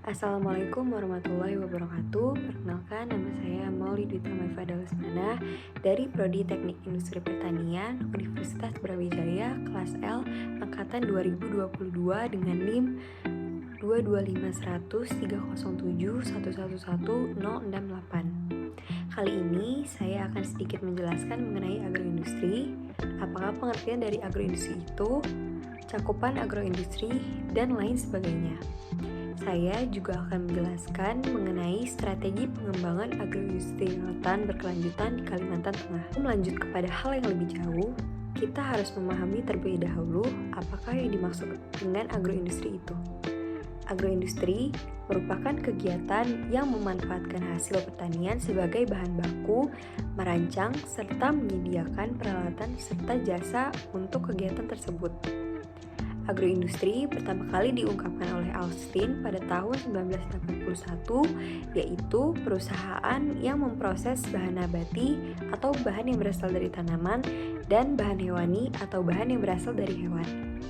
Assalamualaikum warahmatullahi wabarakatuh. Perkenalkan, nama saya Maulidita Maifada Lesmana dari Prodi Teknik Industri Pertanian Universitas Brawijaya kelas L angkatan 2022 dengan NIM 225107307111068. Kali ini saya akan sedikit menjelaskan mengenai agroindustri. Apakah pengertian dari agroindustri itu, cakupan agroindustri, dan lain sebagainya. Saya juga akan menjelaskan mengenai strategi pengembangan agroindustri rotan berkelanjutan di Kalimantan Tengah. Melanjut kepada hal yang lebih jauh, kita harus memahami terlebih dahulu apakah yang dimaksud dengan agroindustri itu. Agroindustri merupakan kegiatan yang memanfaatkan hasil pertanian sebagai bahan baku, merancang, serta menyediakan peralatan serta jasa untuk kegiatan tersebut. Agroindustri pertama kali diungkapkan oleh Austin pada tahun 1981, yaitu perusahaan yang memproses bahan nabati atau bahan yang berasal dari tanaman dan bahan hewani atau bahan yang berasal dari hewan.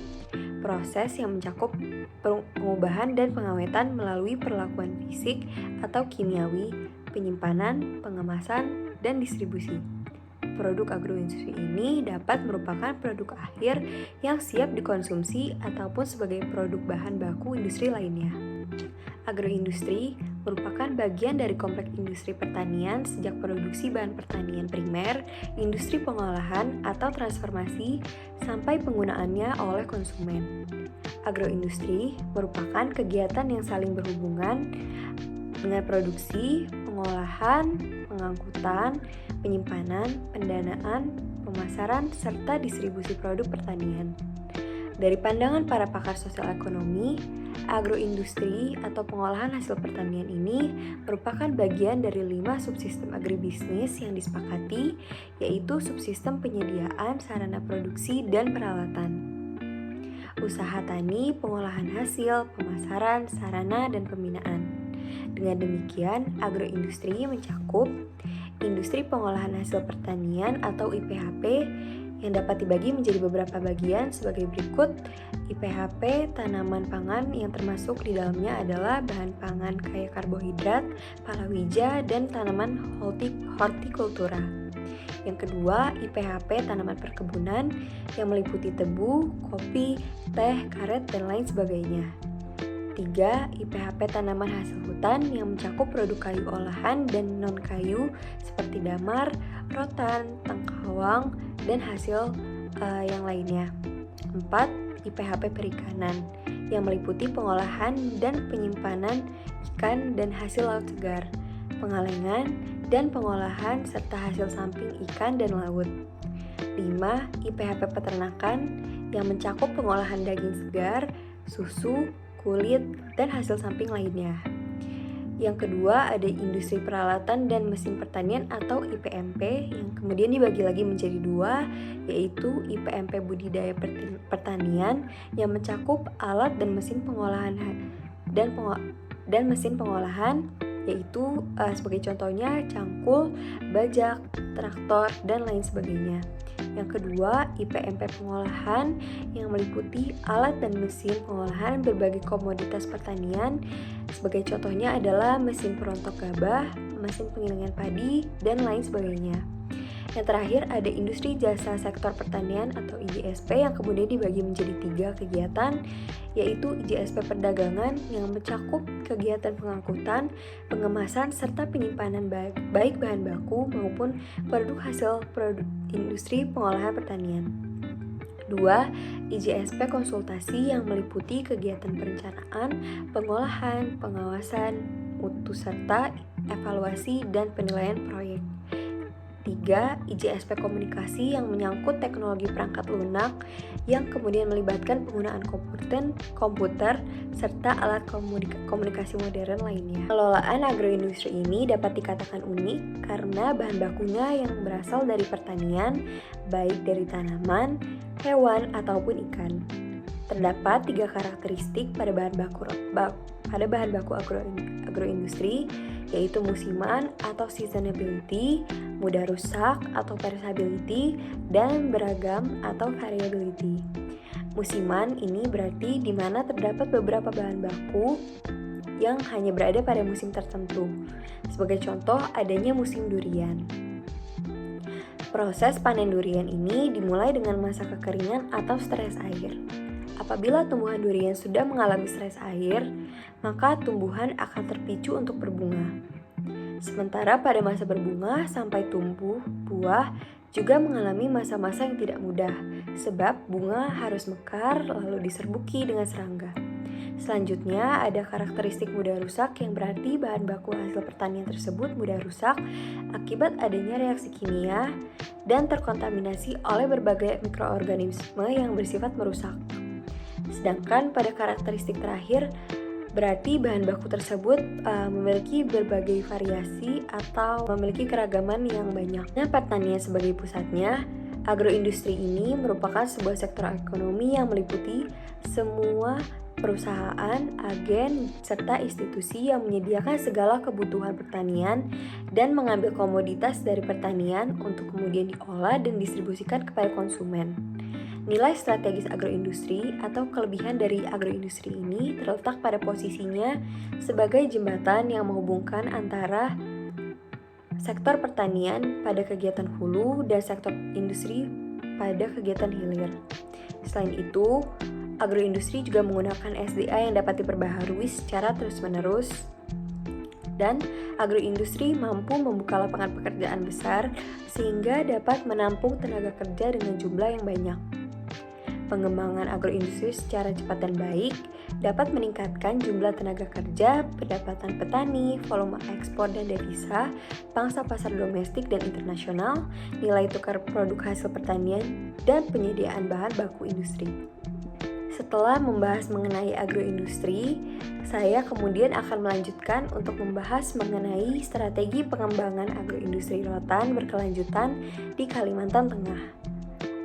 Proses yang mencakup pengubahan dan pengawetan melalui perlakuan fisik atau kimiawi, penyimpanan, pengemasan, dan distribusi. Produk agroindustri ini dapat merupakan produk akhir yang siap dikonsumsi ataupun sebagai produk bahan baku industri lainnya. Agroindustri merupakan bagian dari kompleks industri pertanian sejak produksi bahan pertanian primer, industri pengolahan atau transformasi, sampai penggunaannya oleh konsumen. Agroindustri merupakan kegiatan yang saling berhubungan dengan produksi, pengolahan, pengangkutan, penyimpanan, pendanaan, pemasaran, serta distribusi produk pertanian. Dari pandangan para pakar sosial ekonomi, agroindustri atau pengolahan hasil pertanian ini merupakan bagian dari 5 subsistem agribisnis yang disepakati, yaitu subsistem penyediaan sarana produksi dan peralatan, usaha tani, pengolahan hasil, pemasaran, sarana, dan pembinaan. Dengan demikian, agroindustri mencakup industri pengolahan hasil pertanian atau IPHP yang dapat dibagi menjadi beberapa bagian sebagai berikut. IPHP tanaman pangan yang termasuk di dalamnya adalah bahan pangan kaya karbohidrat, palawija, dan tanaman hortikultura. Yang kedua, IPHP tanaman perkebunan yang meliputi tebu, kopi, teh, karet, dan lain sebagainya. 3. IPHP tanaman hasil hutan yang mencakup produk kayu olahan dan non-kayu seperti damar, rotan, tengkawang, dan hasil yang lainnya. 4. IPHP perikanan yang meliputi pengolahan dan penyimpanan ikan dan hasil laut segar, pengalengan, dan pengolahan serta hasil samping ikan dan laut. 5. IPHP peternakan yang mencakup pengolahan daging segar, susu, kulit, dan hasil samping lainnya. Yang kedua ada industri peralatan dan mesin pertanian atau IPMP yang kemudian dibagi lagi menjadi 2, yaitu IPMP budidaya pertanian yang mencakup alat dan mesin pengolahan dan mesin pengolahan, yaitu sebagai contohnya cangkul, bajak, traktor, dan lain sebagainya. Yang kedua, IPMP pengolahan yang meliputi alat dan mesin pengolahan berbagai komoditas pertanian. Sebagai contohnya adalah mesin perontok gabah, mesin penggilingan padi, dan lain sebagainya. Yang terakhir ada industri jasa sektor pertanian atau IJSP yang kemudian dibagi menjadi 3 kegiatan, yaitu IJSP perdagangan yang mencakup kegiatan pengangkutan, pengemasan, serta penyimpanan baik bahan baku maupun produk hasil produk industri pengolahan pertanian. 2. IJSP konsultasi yang meliputi kegiatan perencanaan, pengolahan, pengawasan, mutu serta evaluasi dan penilaian proyek. 3. IJSP komunikasi yang menyangkut teknologi perangkat lunak yang kemudian melibatkan penggunaan komputer serta alat komunikasi modern lainnya. Pengelolaan agroindustri ini dapat dikatakan unik karena bahan bakunya yang berasal dari pertanian, baik dari tanaman, hewan, ataupun ikan. Terdapat 3 karakteristik pada bahan baku agroindustri, yaitu musiman atau seasonability, mudah rusak atau perishability, dan beragam atau variability. Musiman ini berarti di mana terdapat beberapa bahan baku yang hanya berada pada musim tertentu. Sebagai contoh, adanya musim durian. Proses panen durian ini dimulai dengan masa kekeringan atau stres air. Apabila tumbuhan durian sudah mengalami stres air, maka tumbuhan akan terpicu untuk berbunga. Sementara pada masa berbunga sampai tumbuh buah juga mengalami masa-masa yang tidak mudah, sebab bunga harus mekar lalu diserbuki dengan serangga. Selanjutnya ada karakteristik mudah rusak, yang berarti bahan baku hasil pertanian tersebut mudah rusak akibat adanya reaksi kimia dan terkontaminasi oleh berbagai mikroorganisme yang bersifat merusak. Sedangkan pada karakteristik terakhir, berarti bahan baku tersebut memiliki berbagai variasi atau memiliki keragaman yang banyak. Nah, pertanian sebagai pusatnya, agroindustri ini merupakan sebuah sektor ekonomi yang meliputi semua perusahaan, agen, serta institusi yang menyediakan segala kebutuhan pertanian dan mengambil komoditas dari pertanian untuk kemudian diolah dan distribusikan kepada konsumen. Nilai strategis agroindustri atau kelebihan dari agroindustri ini terletak pada posisinya sebagai jembatan yang menghubungkan antara sektor pertanian pada kegiatan hulu dan sektor industri pada kegiatan hilir. Selain itu, agroindustri juga menggunakan SDA yang dapat diperbaharui secara terus-menerus, dan agroindustri mampu membuka lapangan pekerjaan besar sehingga dapat menampung tenaga kerja dengan jumlah yang banyak. Pengembangan agroindustri secara cepat dan baik dapat meningkatkan jumlah tenaga kerja, pendapatan petani, volume ekspor dan devisa, pangsa pasar domestik dan internasional, nilai tukar produk hasil pertanian, dan penyediaan bahan baku industri. Setelah membahas mengenai agroindustri, saya kemudian akan melanjutkan untuk membahas mengenai strategi pengembangan agroindustri rotan berkelanjutan di Kalimantan Tengah.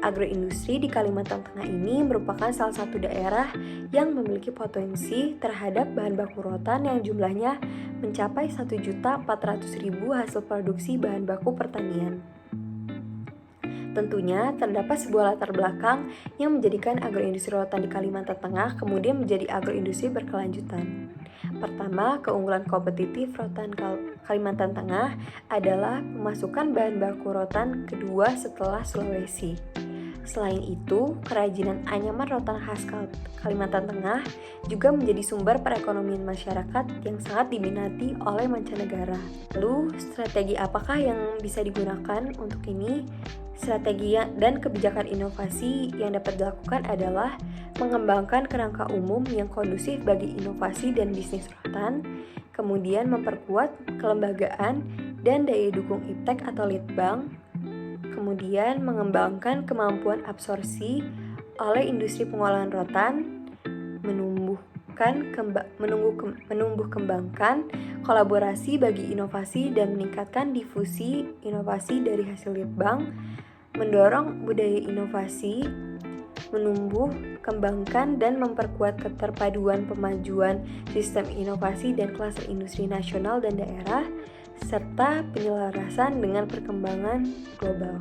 Agroindustri di Kalimantan Tengah ini merupakan salah satu daerah yang memiliki potensi terhadap bahan baku rotan yang jumlahnya mencapai 1.400.000 hasil produksi bahan baku pertanian. Tentunya terdapat sebuah latar belakang yang menjadikan agroindustri rotan di Kalimantan Tengah kemudian menjadi agroindustri berkelanjutan. Pertama, keunggulan kompetitif rotan Kalimantan Tengah adalah pemasukan bahan baku rotan kedua setelah Sulawesi. Selain itu, kerajinan anyaman rotan khas Kalimantan Tengah juga menjadi sumber perekonomian masyarakat yang sangat diminati oleh mancanegara. Lalu, strategi apakah yang bisa digunakan untuk ini? Strategi dan kebijakan inovasi yang dapat dilakukan adalah mengembangkan kerangka umum yang kondusif bagi inovasi dan bisnis rotan, kemudian memperkuat kelembagaan dan daya dukung IPTEK atau Litbang, kemudian mengembangkan kemampuan absorpsi oleh industri pengolahan rotan, menumbuh kembangkan kolaborasi bagi inovasi dan meningkatkan difusi inovasi dari hasil Litbang, mendorong budaya inovasi, menumbuh, kembangkan, dan memperkuat keterpaduan pemajuan sistem inovasi dan klaster industri nasional dan daerah, serta penyelarasan dengan perkembangan global.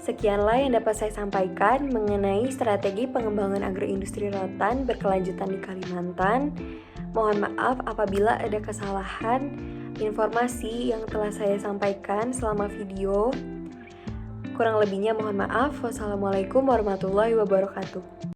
Sekianlah yang dapat saya sampaikan mengenai strategi pengembangan agroindustri rotan berkelanjutan di Kalimantan. Mohon maaf apabila ada kesalahan informasi yang telah saya sampaikan selama video. Kurang lebihnya mohon maaf. Wassalamualaikum warahmatullahi wabarakatuh.